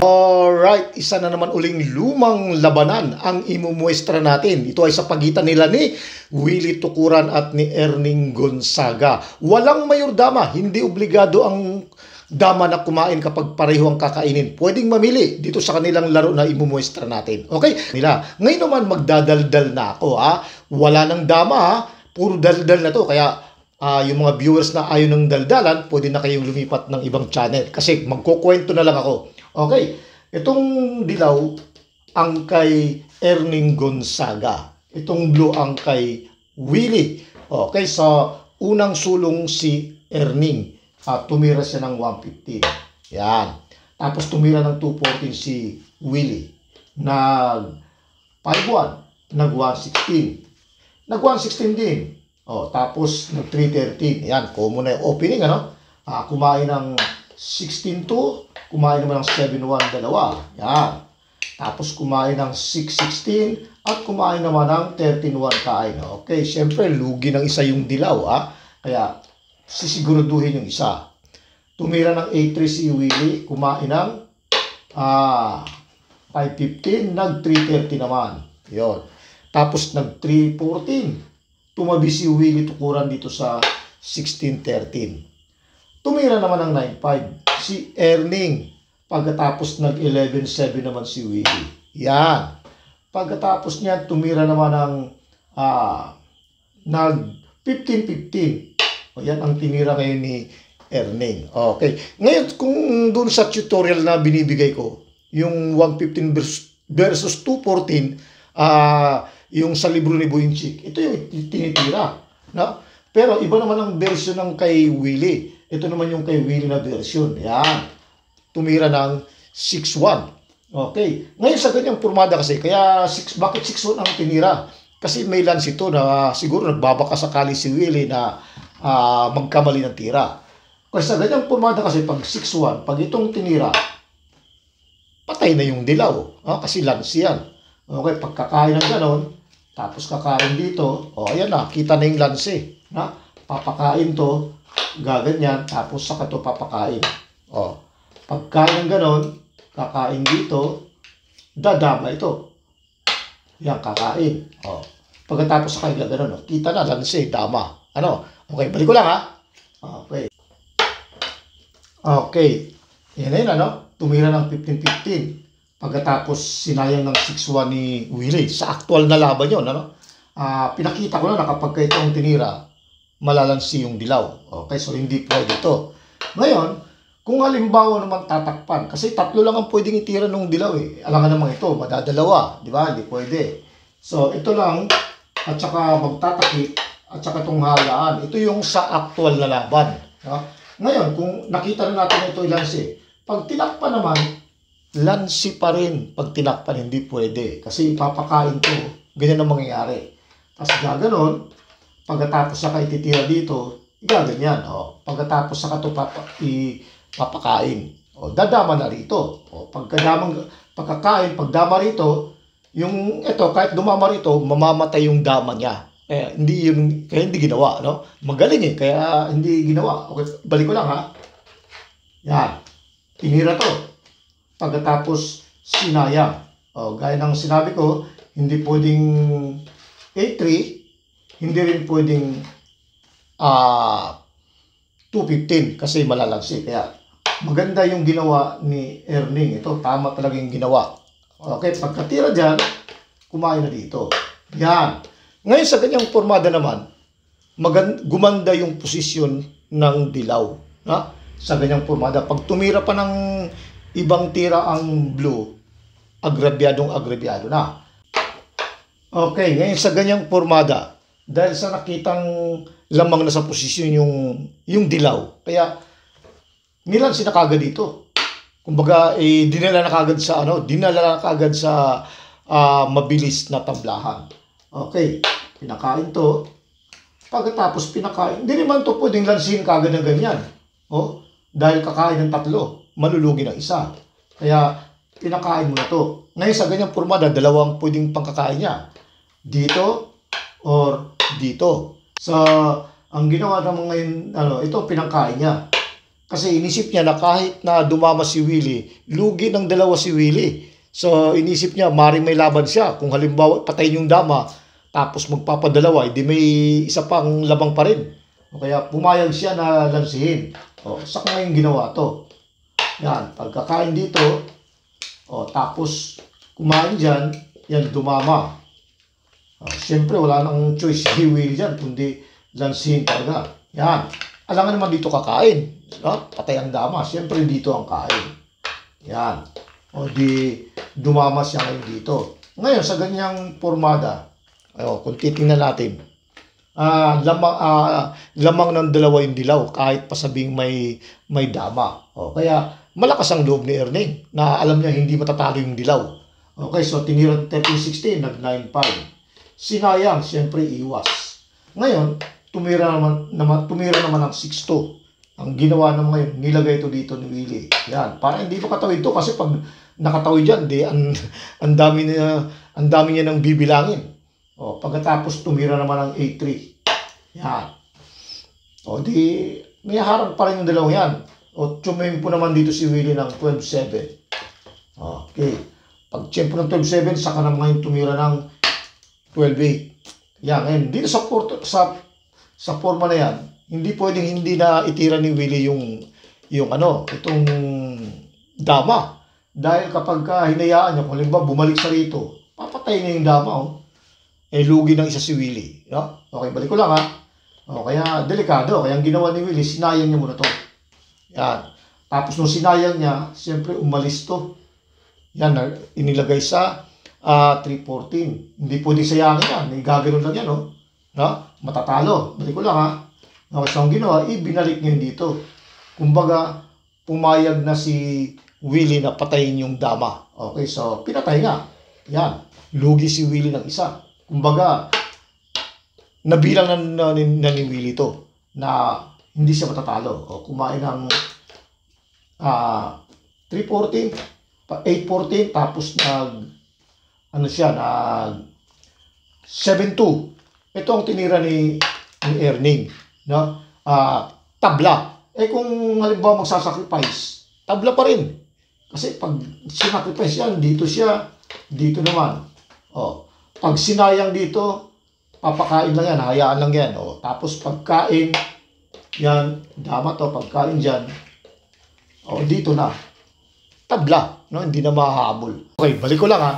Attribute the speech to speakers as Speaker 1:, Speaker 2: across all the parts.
Speaker 1: Alright, isa na naman uling lumang labanan ang imumuestra natin. Ito ay sa pagitan nila ni Willie Tukuran at ni Erning Gonzaga. Walang mayordama, hindi obligado ang dama na kumain kapag pareho ang kakainin. Pwedeng mamili dito sa kanilang laro na imumuestra natin. Okay? Ngayon naman magdadaldal na ako. Wala nang dama, puro daldal na to. Kaya yung mga viewers na ayaw ng daldalan, pwede na kayong lumipat ng ibang channel. Kasi magkukwento na lang ako. Okay, itong dilaw ang kay Erning Gonzaga. Itong blue ang kay Willie. Okay, sa unang sulong si Erning. Tumira siya ng 115. Yan. Tapos tumira ng 214 si Willie. Nag 5-1. Nag 116. Nag 116 din. Tapos nag 313. Yan, common na yung opening, ano? Kumain ng 16-2. Kumain naman ng 7-1, dalawa. Yan. Tapos kumain ng 6-16 at kumain naman ng 13-1 kain. Okay, syempre lugi ng isa yung dilaw. Kaya sisiguraduhin yung isa. Tumira ng 8-3 si Willie. Kumain ng 5-15. Nag 3-30 naman. Yun. Tapos nag 3-14. Tumabi si Willie Tukuran dito sa 16-13. Tumira naman ng 9-5 si Erning. Pagkatapos nag 11-7 naman si Willie. Yan. Pagkatapos niya, tumira naman ng nag 15-15. Yan ang tinira ngayon ni Erning. Okay. Ngayon, kung doon sa tutorial na binibigay ko, yung 115 versus 214, yung sa libro ni Boyinchik, ito yung tinitira. No? Pero iba naman ang version ng kay Willie. Ito naman yung kay Willie na version. Yan. Tumira ng 6-1. Okay. Ngayon sa ganyang formada kasi, bakit 6-1 ang tinira? Kasi may lance ito na siguro nagbabaka sakali si Willie na magkamali ng tira. Kasi sa ganyang formada kasi, pag 6-1, pag itong tinira, patay na yung dilaw. Kasi lance yan. Okay, pagkakain ng ganon, tapos kakain dito, ayan na, kita na yung lance. Papakain to, gaganyan, tapos saka to papakain. Pagkain ng ganon, kakain dito, dadama ito. Yan, kakain. Pagkatapos sa kanya ganon, kita na, lanse, dama. Okay, balik ko lang Okay. Okay. Yan na yun, tumira ng 15-15. Pagkatapos sinayang ng 6-1 ni Willie. Sa actual na laban yun, pinakita ko na kapag itong tinira, malalansi yung dilaw. Okay, so hindi pwede ito. Ngayon, kung halimbawa naman tatakpan, kasi tatlo lang ang pwedeng itira ng dilaw Alangan naman ito, madadalawa. Di ba? Hindi pwede. So, ito lang, at saka magtatakip, at saka itong halaan. Ito yung sa actual na laban. Ngayon, kung nakita na natin ito ilansi, pag tinakpan naman, lansi pa rin. Pag tinakpan, hindi pwede. Kasi ipapakain to. Ganyan ang mangyayari. Tapos gaganon, pagkatapos saka ititira dito, gaganyan. Pagkatapos saka ito papakain. Dadama na rito. Pagkakain, pagdama rito, yung ito, kahit dumama rito, mamamatay yung dama niya. Kaya hindi ginawa. Magaling kaya hindi ginawa. Okay, balik ko lang Yan. Tinira to. Pagkatapos sinayang. Gaya ng sinabi ko, hindi pwedeng 8-3, hindi rin pwedeng 2-15 kasi malalansi. Kaya maganda yung ginawa ni Erning. Ito, tama talaga yung ginawa. Okay, pagkatira dyan, kumain na dito. Yan. Ngayon sa ganyang formada naman, gumanda yung posisyon ng dilaw. Sa ganyang formada. Pag tumira pa ng ibang tira ang blue, agrabyadong na. Okay, ngayon sa ganyang formada, dahil sa nakitang lamang na sa posisyon yung dilaw, kaya nilansi na kagad dito. Kumbaga, dinala na kagad sa mabilis na tablahan. Okay, pinakain to. Pagkatapos pinakain, hindi naman to pwedeng lansin kagad ng ganyan. Dahil kakain ng tatlo, malulugi ng isa. Kaya, pinakain mo na to. Ngayon sa ganyang formada, dalawang pwedeng pangkakain niya. Dito or dito. So, ang ginawa naman ngayon, ito pinangkain niya. Kasi inisip niya na kahit na dumama si Willie, lugi ng dalawa si Willie. So inisip niya, maring may laban siya. Kung halimbawa patayin yung dama, tapos magpapadalawa, hindi may isa pang labang pa rin. O kaya pumayag siya na lansihin. O, saka nga yung ginawa to. Yan, pagkakain dito, o, tapos kumain dyan, yan dumama. Siyempre, wala nang choice si Willie dyan, kundi lansihin talaga. Yan. Alam nga naman dito kakain. No? Patay ang dama. Siyempre, dito ang kain. Yan. O di, dumama siya ngayon dito. Ngayon, sa ganyang formada, kung titingnan natin, lamang ng dalawa yung dilaw, kahit pa sabing may dama. Kaya, malakas ang loob ni Erning, na alam niya hindi matatalo yung dilaw. Okay, so tinira 13-16, nag 9-5. Sinayang, siyempre iwas. Ngayon, tumira naman ng 6-2. Ang ginawa naman ngayon, nilagay ito dito ni Willie. Yan, para hindi makatawid ito kasi pag nakatawid dyan, ang dami niya nang bibilangin. Pagkatapos tumira naman ng 8-3. Yan. Di may harang pa rin yung dalawang yan. Tumempo naman dito si Willie ng 12-7. Okay. Pag tiyempo ng 12-7, saka naman ngayon tumira ng 12-8. Yan, ngayon, dito sa forma na yan, hindi pwedeng hindi na itira ni Willie itong dama. Dahil kapag hinayaan niya, kung halimbawa bumalik sa rito, papatay na yung dama. Lugi ng isa si Willie. No? Okay, balik ko lang ha. Kaya delikado. Kaya ang ginawa ni Willie, sinayang niya muna to. Yan. Tapos nung sinayang niya, siyempre umalis to. Yan, inilagay sa 3-14. Hindi pwedeng sayangin yan. Gagano'n lang yan. No? Matatalo. Balik ko lang ha. Okay, so ang ginawa, ibinalik niya dito. Kumbaga, pumayag na si Willie na patayin yung dama. Okay, so pinatay nga. Yan. Lugi si Willie ng isa. Kumbaga, nabilang na ni Willie to na hindi siya matatalo. Kumain ng 3-14, 8-14, tapos nag 7-2. Ito ang tinira ni Erning. No? Tabla. Kung halimbawa magsasacrifice, tabla pa rin. Kasi pag sinacrifice yan, dito siya, dito naman. Pag sinayang dito, papakain lang yan, hayaan lang yan. Tapos pagkain, yan, dama to, pagkain dyan, dito na. Tabla, no? Hindi na mahahabol. Okay, balik ko lang ha.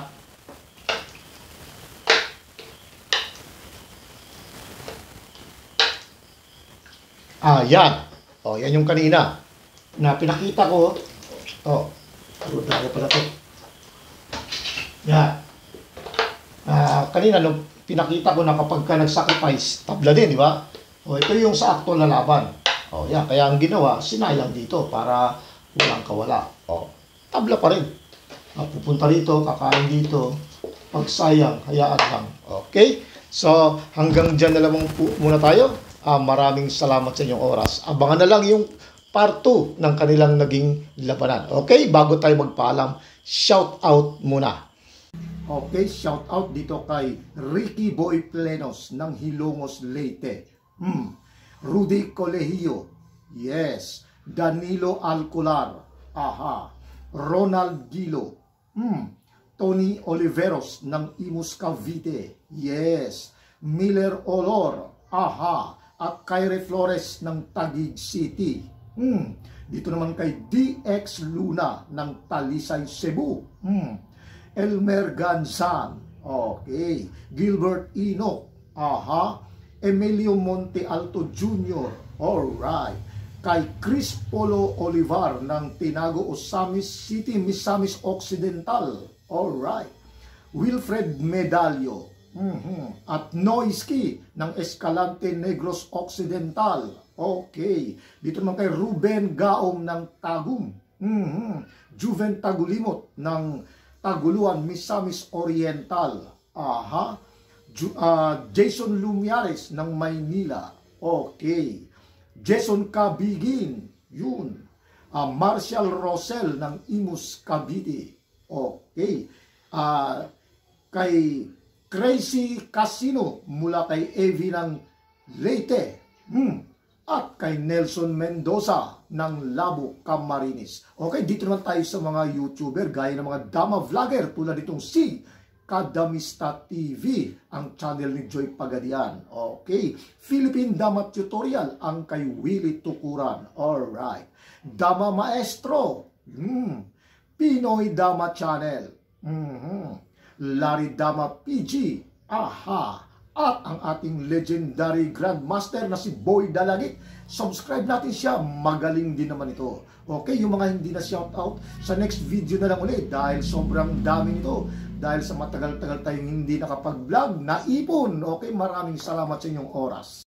Speaker 1: Yan. Yan yung kanina na pinakita ko. Dami pala to. Yan. Kanina nung pinakita ko na kapag ka nag-sacrifice, tabla din, di ba? Ito yung sa actual na laban. Yan. Kaya ang ginawa, sinayang dito para walang kawala. Tabla pa rin. Pupunta dito, kakain dito. Pag sayang, hayaan lang. Okay? So, hanggang dyan na lamang muna tayo. Maraming salamat sa inyong oras. Abangan na lang yung part 2 ng kanilang naging labanan. Okay? Bago tayo magpaalam, shout out muna. Okay, shout out dito kay Ricky Boy Plenos ng Hilongos, Leyte. Rudy Colegio. Yes. Danilo Alcolar. Ronald Gilo. Tony Oliveros ng Imus, Cavite. Yes. Miller Olor. At Kyrie Flores ng Taguig City. Dito naman kay DX Luna ng Talisay, Cebu. Elmer Gansan. Okay. Gilbert Enoch. Emilio Monte Alto Jr. Alright. Kay Chris Polo Olivar ng Tinago, Osamis City, Misamis Occidental. Alright. Wilfred Medallo. At Noisky ng Escalante Negros Occidental. Okay. Dito naman kay Ruben Gaom ng Tagum. Juven Tagulimot ng Taguluan, Misamis Oriental. Jason Lumiares ng Maynila. Okay. Jason Cabigin. Yun. Marshall Rosel ng Imus, Cavite. Okay. Kay Crazy Casino mula kay Evi ng Leyte. At kay Nelson Mendoza ng Labo, Camarines. Okay, dito naman tayo sa mga YouTuber gaya ng mga Dama Vlogger tulad nitong si Kadamista TV, ang channel ni Joy Pagadian. Okay, Philippine Dama Tutorial, ang kay Willie Tukuran. Alright, Dama Maestro, Pinoy Dama Channel, Larry Dama PG, aha, at ang ating legendary grandmaster na si Boy Dalagit. Subscribe natin siya, magaling din naman ito. Okay, yung mga hindi na shout out, sa next video na lang ulit dahil sobrang dami nito. Dahil sa matagal-tagal tayong hindi nakapag-vlog, naipon. Okay, maraming salamat sa inyong oras.